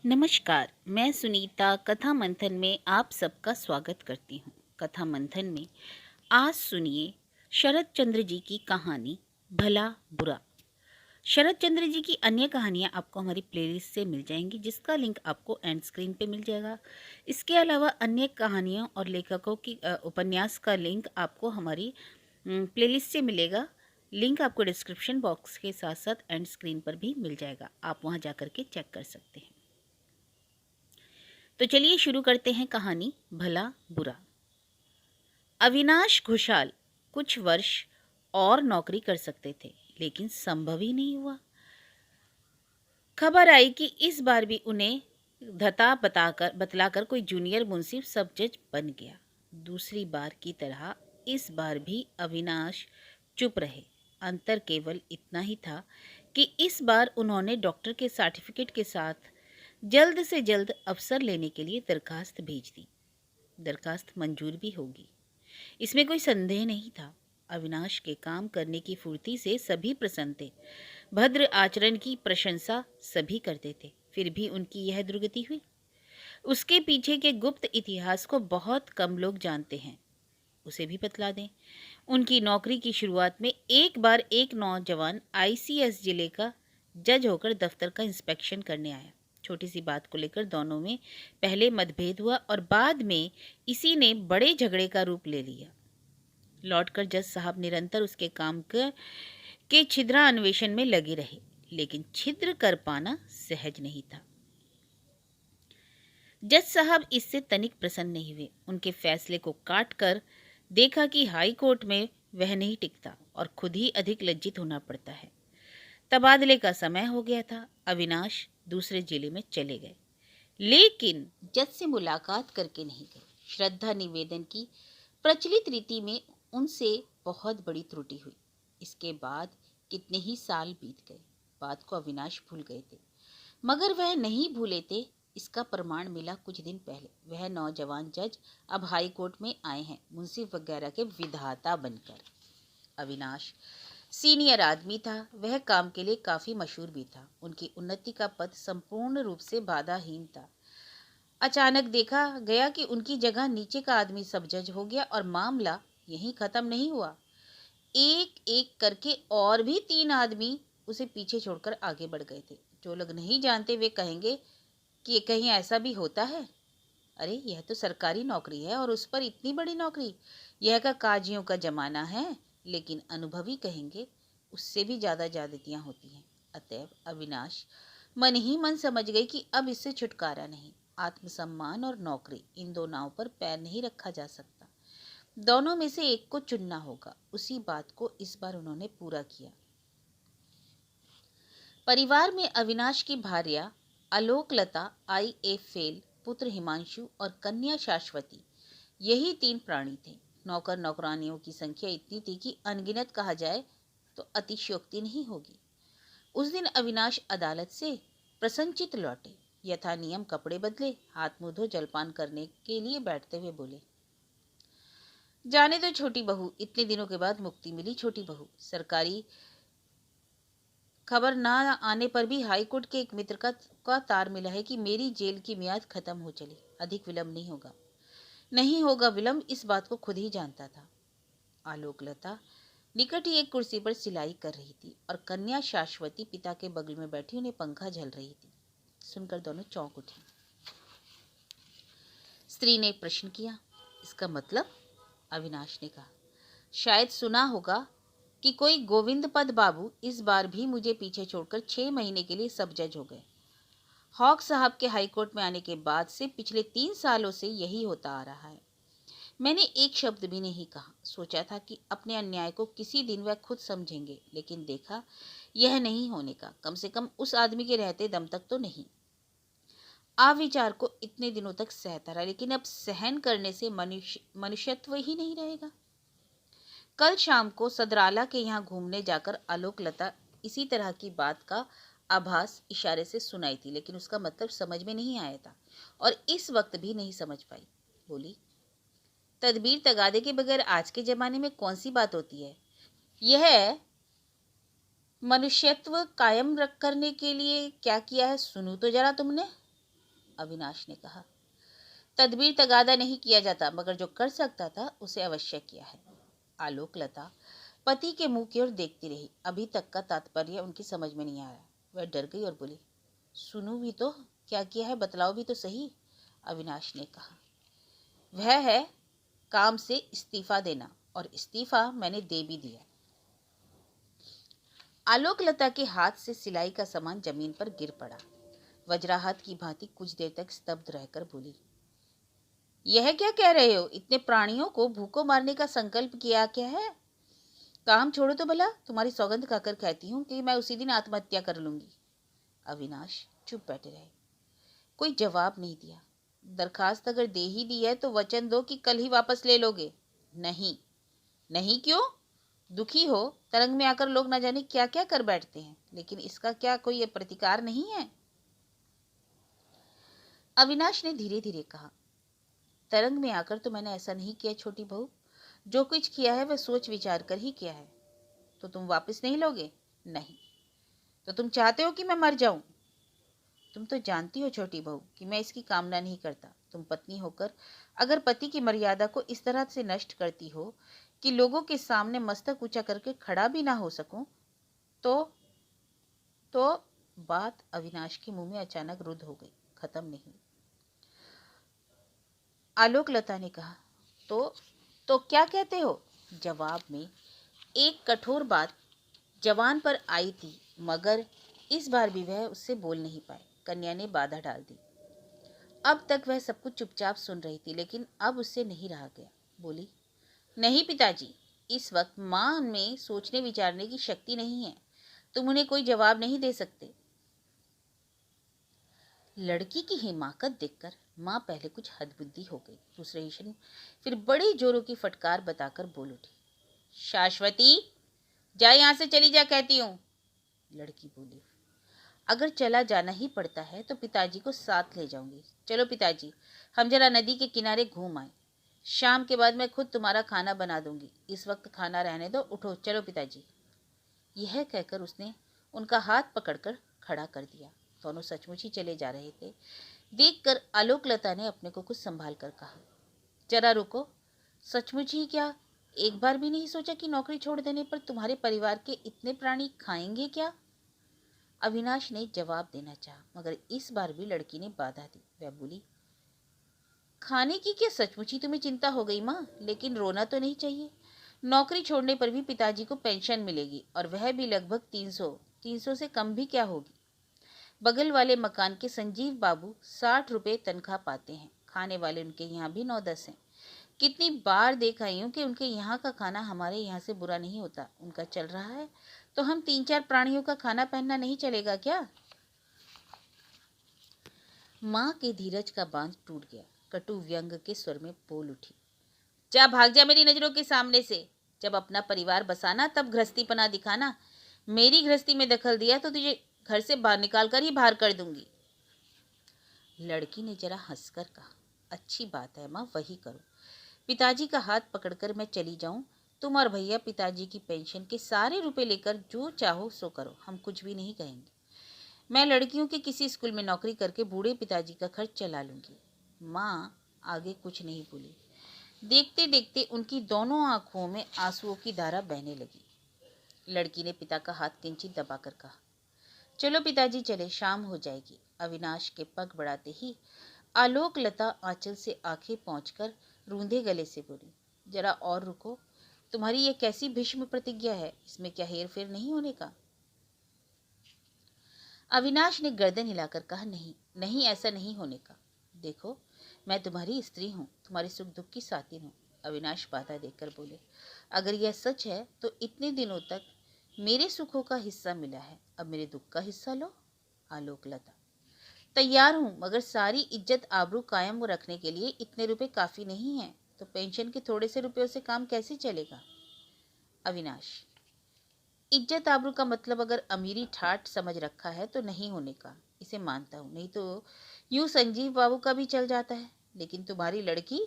नमस्कार, मैं सुनीता कथा मंथन में आप सबका स्वागत करती हूँ। कथा मंथन में आज सुनिए शरत चंद्र जी की कहानी भला बुरा। शरत चंद्र जी की अन्य कहानियाँ आपको हमारी प्लेलिस्ट से मिल जाएंगी, जिसका लिंक आपको एंड स्क्रीन पे मिल जाएगा। इसके अलावा अन्य कहानियों और लेखकों की उपन्यास का लिंक आपको हमारी प्लेलिस्ट से मिलेगा। लिंक आपको डिस्क्रिप्शन बॉक्स के साथ साथ एंड स्क्रीन पर भी मिल जाएगा, आप वहाँ जा के चेक कर सकते हैं। तो चलिए शुरू करते हैं कहानी भला बुरा। अविनाश घोषाल कुछ वर्ष और नौकरी कर सकते थे, लेकिन संभव ही नहीं हुआ। खबर आई कि इस बार भी उन्हें धता बतलाकर कोई जूनियर मुंसिफ सब जज बन गया। दूसरी बार की तरह इस बार भी अविनाश चुप रहे। अंतर केवल इतना ही था कि इस बार उन्होंने डॉक्टर के सर्टिफिकेट के साथ जल्द से जल्द अफसर लेने के लिए दरखास्त भेज दी। दरखास्त मंजूर भी होगी, इसमें कोई संदेह नहीं था। अविनाश के काम करने की फुर्ती से सभी प्रसन्न थे। भद्र आचरण की प्रशंसा सभी करते थे। फिर भी उनकी यह दुर्गति हुई। उसके पीछे के गुप्त इतिहास को बहुत कम लोग जानते हैं। उसे भी बतला दें। उनकी नौकरी की शुरुआत में एक बार एक नौजवान आईसीएस जिले का जज होकर दफ्तर का इंस्पेक्शन करने आया। छोटी सी बात को लेकर दोनों में पहले मतभेद हुआ और बाद में इसी ने बड़े झगड़े का रूप ले लिया। लौटकर जज साहब निरंतर उसके काम के छिद्रा अन्वेषण में लगे रहे, लेकिन छिद्र कर पाना सहज नहीं था। जज साहब इससे तनिक प्रसन्न नहीं हुए। उनके फैसले को काट कर देखा कि हाई कोर्ट में वह नहीं टिकता और खुद ही अधिक लज्जित होना पड़ता है। तबादले का समय हो गया था। अविनाश दूसरे जिले में चले गए, लेकिन जज से मुलाकात करके नहीं गए। श्रद्धा निवेदन की प्रचलित रीति में उनसे बहुत बड़ी त्रुटि हुई। इसके बाद कितने ही साल बीत गए। बात को अविनाश भूल गए थे, मगर वह नहीं भूले थे, इसका प्रमाण मिला कुछ दिन पहले। वह नौजवान जज अब हाई कोर्ट में आए हैं, मुंसिफ वगैरह के विधाता बनकर। अविनाश सीनियर आदमी था, वह काम के लिए काफी मशहूर भी था। उनकी उन्नति का पथ संपूर्ण रूप से बाधाहीन था। अचानक देखा गया कि उनकी जगह नीचे का आदमी सब जज हो गया और मामला यहीं खत्म नहीं हुआ। एक एक करके और भी 3 आदमी उसे पीछे छोड़कर आगे बढ़ गए थे। जो लोग नहीं जानते वे कहेंगे कि कहीं ऐसा भी होता है। अरे यह तो सरकारी नौकरी है और उस पर इतनी बड़ी नौकरी। यह का काजियों का जमाना है। लेकिन अनुभवी कहेंगे उससे भी ज्यादा ज्यादतियां होती हैं। अतएव अविनाश मन ही मन समझ गई कि अब इससे छुटकारा नहीं। आत्मसम्मान और नौकरी, इन दो नाव पर पैर नहीं रखा जा सकता। दोनों में से एक को चुनना होगा। उसी बात को इस बार उन्होंने पूरा किया। परिवार में अविनाश की भार्या आलोकलता, आईए फेल, पुत्र हिमांशु और कन्या शाश्वती, यही 3 प्राणी थे। नौकर नौकरानियों की संख्या इतनी थी कि अनगिनत कहा जाए तो अतिशयोक्ति नहीं होगी। उस दिन अविनाश अदालत से प्रसन्नचित लौटे। यथा नियम कपड़े बदले, हाथ मुंह धो जलपान करने के लिए बैठते हुए बोले, जाने दो छोटी बहू, इतने दिनों के बाद मुक्ति मिली। छोटी बहू, सरकारी खबर ना आने पर भी हाईकोर्ट के एक मित्र का तार मिला है कि मेरी जेल की मियाद खत्म हो चली। अधिक विलंब नहीं होगा। नहीं होगा विलंब, इस बात को खुद ही जानता था। आलोकलता निकट ही एक कुर्सी पर सिलाई कर रही थी और कन्या शाश्वती पिता के बगल में बैठी उन्हें पंखा झल रही थी। सुनकर दोनों चौंक उठी। स्त्री ने प्रश्न किया, इसका मतलब? अविनाश ने कहा, शायद सुना होगा कि कोई गोविंद पद बाबू इस बार भी मुझे पीछे छोड़कर 6 महीने के लिए सब जज हो गए। हॉक साहब के हाईकोर्ट में आने के बाद से पिछले 3 सालों से यही होता आ रहा है। मैंने एक शब्द भी नहीं कहा। सोचा था कि अपने अन्याय को किसी दिन वह खुद समझेंगे, लेकिन देखा यह नहीं होने का। कम से कम उस आदमी के रहते दम तक तो नहीं। अविचार को इतने दिनों तक सहता रहा, लेकिन अब सहन करने से मनुष्यत्व ही नहीं रहेगा। कल शाम को सदराला के यहाँ घूमने जाकर आलोकलता इसी तरह की बात का आभास इशारे से सुनाई थी, लेकिन उसका मतलब समझ में नहीं आया था और इस वक्त भी नहीं समझ पाई। बोली, तदबीर तगादे के बगैर आज के जमाने में कौन सी बात होती है? यह मनुष्यत्व कायम रख करने के लिए क्या किया है, सुनू तो जरा तुमने। अविनाश ने कहा। तदबीर तगादा नहीं किया जाता, मगर जो कर सकता था उसे अवश्य किया है। आलोक लता पति के मुंह की ओर देखती रही। अभी तक का तात्पर्य उनकी समझ में नहीं आया। वह डर गई और बोली, सुनू भी तो, क्या किया है बतलाओ भी तो सही। अविनाश ने कहा, वह है काम से इस्तीफा देना, और इस्तीफा मैंने दे भी दिया। आलोक लता के हाथ से सिलाई का सामान जमीन पर गिर पड़ा। वज्राहत की भांति कुछ देर तक स्तब्ध रहकर बोली, यह क्या कह रहे हो? इतने प्राणियों को भूखों मारने का संकल्प किया क्या है? काम छोड़ो तो भला, तुम्हारी सौगंध खाकर कहती हूँ कि मैं उसी दिन आत्महत्या कर लूंगी। अविनाश चुप बैठे रहे। कोई जवाब नहीं दिया। दरखास्त अगर दे ही दी है तो वचन दो कि कल ही वापस ले लोगे। नहीं। नहीं क्यों? दुखी हो? तरंग में आकर लोग न जाने क्या क्या कर बैठते हैं, लेकिन इसका क्या कोई प्रतिकार नहीं है? अविनाश ने धीरे धीरे कहा, तरंग में आकर तो मैंने ऐसा नहीं किया छोटी बहू। जो कुछ किया है वह सोच विचार कर ही किया है। तो तुम वापस नहीं लोगे? नहीं। तो तुम चाहते हो कि मैं मर जाऊं? तुम तो जानती हो छोटी बहू कि मैं इसकी कामना नहीं करता। तुम पत्नी होकर अगर पति की मर्यादा को इस तरह से नष्ट करती हो कि लोगों के सामने मस्तक ऊंचा करके खड़ा भी ना हो सकूं, तो बात अविनाश के मुंह में अचानक रुद्ध हो गई, खत्म नहीं। आलोक लता ने कहा, तो क्या कहते हो? जवाब में एक कठोर बात जवान पर आई थी, मगर इस बार भी वह उससे बोल नहीं पाए। कन्या ने बाधा डाल दी। अब तक वह सब कुछ चुपचाप सुन रही थी, लेकिन अब उससे नहीं रहा गया। बोली, नहीं पिताजी, इस वक्त मां में सोचने विचारने की शक्ति नहीं है। तुम उन्हें कोई जवाब नहीं दे सकते। लड़की की हिमाकत देखकर मां पहले कुछ हदबुद्धि हो गई, दूसरे ही क्षण फिर बड़ी जोरों की फटकार बताकर बोल उठी, शाश्वती, जा यहां से चली जा कहती हूँ। लड़की बोली, अगर चला जाना ही पड़ता है तो पिताजी को साथ ले जाऊंगी। चलो पिताजी, हम जरा नदी के किनारे घूम आए। शाम के बाद मैं खुद तुम्हारा खाना बना दूंगी। इस वक्त खाना रहने दो, उठो, चलो पिताजी। यह कहकर उसने उनका हाथ पकड़कर खड़ा कर दिया। दोनों सचमुच ही चले जा रहे थे। देखकर आलोक लता ने अपने को कुछ संभाल कर कहा, जरा रुको, सचमुच ही क्या एक बार भी नहीं सोचा कि नौकरी छोड़ देने पर तुम्हारे परिवार के इतने प्राणी खाएंगे क्या? अविनाश ने जवाब देना चाहा, मगर इस बार भी लड़की ने बाधा दी। वह बोली, खाने की क्या सचमुच ही तुम्हें चिंता हो गई माँ? लेकिन रोना तो नहीं चाहिए। नौकरी छोड़ने पर भी पिताजी को पेंशन मिलेगी, और वह भी लगभग 300 से कम भी क्या होगी। बगल वाले मकान के संजीव बाबू 60 रुपए तनख्वाह पाते हैं। खाने वाले उनके यहाँ भी 9-10 हैं। कितनी बार देख आई हूँ कि उनके यहाँ का खाना हमारे यहाँ से बुरा नहीं होता। उनका चल रहा है तो हम 3-4 प्राणियों का खाना पहनना नहीं चलेगा क्या? माँ के धीरज का बांध टूट गया। कटु व्यंग के स्वर में बोल उठी, जा भाग जा मेरी नजरों के सामने से। जब अपना परिवार बसाना तब गृहस्थीपना दिखाना। मेरी गृहस्थी में दखल दिया तो तुझे घर से बाहर निकाल कर ही बाहर कर दूंगी। लड़की ने जरा हंसकर कहा, अच्छी बात है माँ, वही करो। पिताजी का हाथ पकड़कर मैं चली जाऊं, तुम और भैया पिताजी की पेंशन के सारे रुपए लेकर जो चाहो सो करो, हम कुछ भी नहीं कहेंगे। मैं लड़कियों के किसी स्कूल में नौकरी करके बूढ़े पिताजी का खर्च चला लूंगी। माँ आगे कुछ नहीं बोली। देखते देखते उनकी दोनों आंखों में आंसुओं की धारा बहने लगी। लड़की ने पिता का हाथ किंचित दबाकर कहा, चलो पिताजी चले, शाम हो जाएगी। अविनाश के पग बढ़ाते ही आलोक लता आंचल से आंखें पहुंचकर रूंधे गले से बोली, जरा और रुको, तुम्हारी ये कैसी भीष्म प्रतिज्ञा है? इसमें क्या हेर फेर नहीं होने का? अविनाश ने गर्दन हिलाकर कहा, नहीं नहीं, ऐसा नहीं होने का। देखो, मैं तुम्हारी स्त्री हूँ, तुम्हारे सुख दुख की साथी हूँ। अविनाश बाधा देकर बोले, अगर यह सच है तो इतने दिनों तक मेरे सुखों का हिस्सा मिला है, अब मेरे दुख का हिस्सा लो। आलोक लता, तैयार हूँ, मगर सारी इज्जत आबरू कायम रखने के लिए इतने रुपए काफी नहीं है, तो पेंशन के थोड़े से रुपयों से काम कैसे चलेगा? अविनाश, इज्जत आबरू का मतलब अगर अमीरी ठाठ समझ रखा है तो नहीं होने का, इसे मानता हूँ। नहीं तो यूं संजीव बाबू का भी चल जाता है। लेकिन तुम्हारी लड़की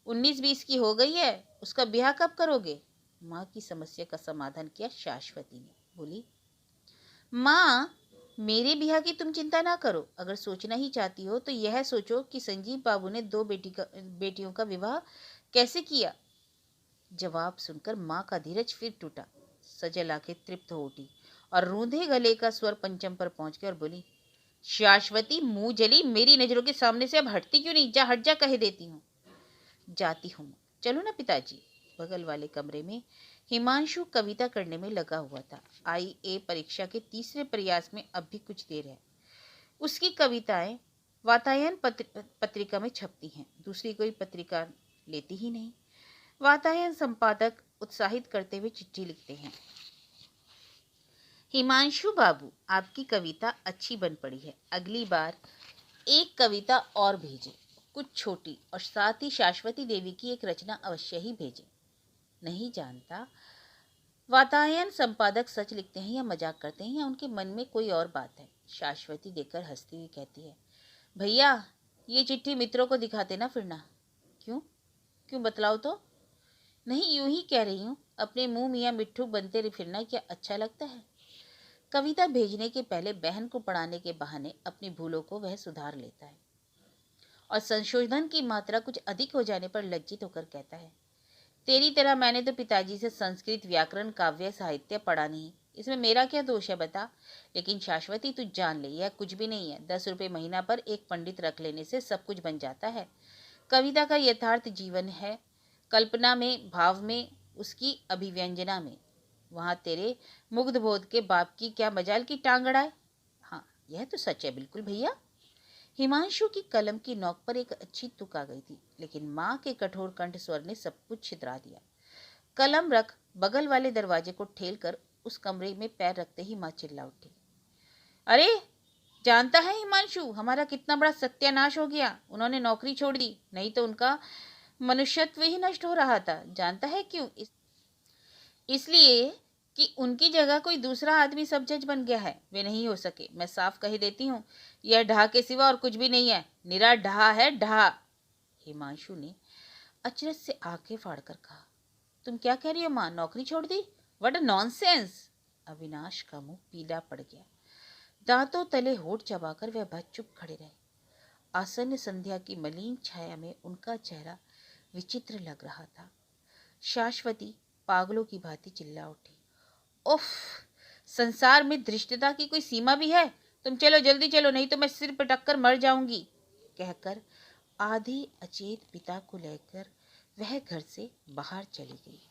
19-20 की हो गई है, उसका ब्याह कब करोगे? माँ की समस्या का समाधान किया शाश्वती ने। बोली, माँ मेरे ब्याह की तुम चिंता ना करो। अगर सोचना ही चाहती हो तो यह सोचो कि संजीव बाबू ने दो बेटियों का विवाह कैसे किया। जवाब सुनकर माँ का धीरज फिर टूटा। सजल आंखें तृप्त हो उठी और रूंधे गले का स्वर पंचम पर पहुंच गया और बोली, शाश्वती मुंह जली, मेरी नजरों के सामने से अब हटती क्यों नहीं? जा हट जा, कह देती हूँ। जाती हूँ, चलो ना पिताजी। बगल वाले कमरे में हिमांशु कविता करने में लगा हुआ था। IA परीक्षा के तीसरे प्रयास में अब भी कुछ देर है। उसकी कविताएं वातायन पत्रिका में छपती हैं, दूसरी कोई पत्रिका लेती ही नहीं। वातायन संपादक उत्साहित करते हुए चिट्ठी लिखते हैं, हिमांशु बाबू, आपकी कविता अच्छी बन पड़ी है। अगली बार एक कविता और भेजें, कुछ छोटी, और साथ ही शाश्वती देवी की एक रचना अवश्य ही भेजें। नहीं जानता वातायन संपादक सच लिखते हैं या मजाक करते हैं या उनके मन में कोई और बात है। शाश्वती देखकर हंसती हुई कहती है, भैया ये चिट्ठी मित्रों को दिखाते ना फिरना। क्यों? क्यों बतलाओ तो। नहीं, यूं ही कह रही हूँ, अपने मुंह मियाँ मिट्ठू बनते फिरना क्या अच्छा लगता है? कविता भेजने के पहले बहन को पढ़ाने के बहाने अपनी भूलों को वह सुधार लेता है और संशोधन की मात्रा कुछ अधिक हो जाने पर लज्जित होकर कहता है, तेरी तरह मैंने तो पिताजी से संस्कृत, व्याकरण, काव्य, साहित्य पढ़ा नहीं, इसमें मेरा क्या दोष है बता। लेकिन शाश्वती तू जान ले, यह कुछ भी नहीं है। 10 रुपये महीना पर एक पंडित रख लेने से सब कुछ बन जाता है। कविता का यथार्थ जीवन है, कल्पना में, भाव में, उसकी अभिव्यंजना में। वहां तेरे मुग्ध बोध के बाप की क्या मजाल की टांग अड़ाए। हाँ, यह तो सच है बिल्कुल भैया। हिमांशु की कलम की नोक पर एक अच्छी तुक आ गई थी, लेकिन माँ के कठोर कंठ स्वर ने सब कुछ छितरा दिया। कलम रख बगल वाले दरवाजे को ठेल कर उस कमरे में पैर रखते ही माँ चिल्ला उठी, अरे जानता है हिमांशु, हमारा कितना बड़ा सत्यानाश हो गया। उन्होंने नौकरी छोड़ दी, नहीं तो उनका मनुष्यत्व ही नष्ट हो रहा था। जानता है क्यों? इसलिए कि उनकी जगह कोई दूसरा आदमी सब जज बन गया है। वे नहीं हो सके। मैं साफ कह देती हूँ, यह ढहा के सिवा और कुछ भी नहीं है। निरा ढहा है, ढहा। हिमांशु ने अचरज से आंखें फाड़कर कहा, तुम क्या कह रही हो माँ? नौकरी छोड़ दी? What a nonsense. अविनाश का मुंह पीला पड़ गया। दांतों तले होठ चबाकर वह बस चुप खड़े रहे। आसन्न संध्या की मलिन छाया में उनका चेहरा विचित्र लग रहा था। शाश्वती पागलों की भांति चिल्ला उठी, उफ, संसार में धृष्टता की कोई सीमा भी है? तुम चलो, जल्दी चलो, नहीं तो मैं सिर पटक कर मर जाऊंगी। कहकर आधे अचेत पिता को लेकर वह घर से बाहर चली गई।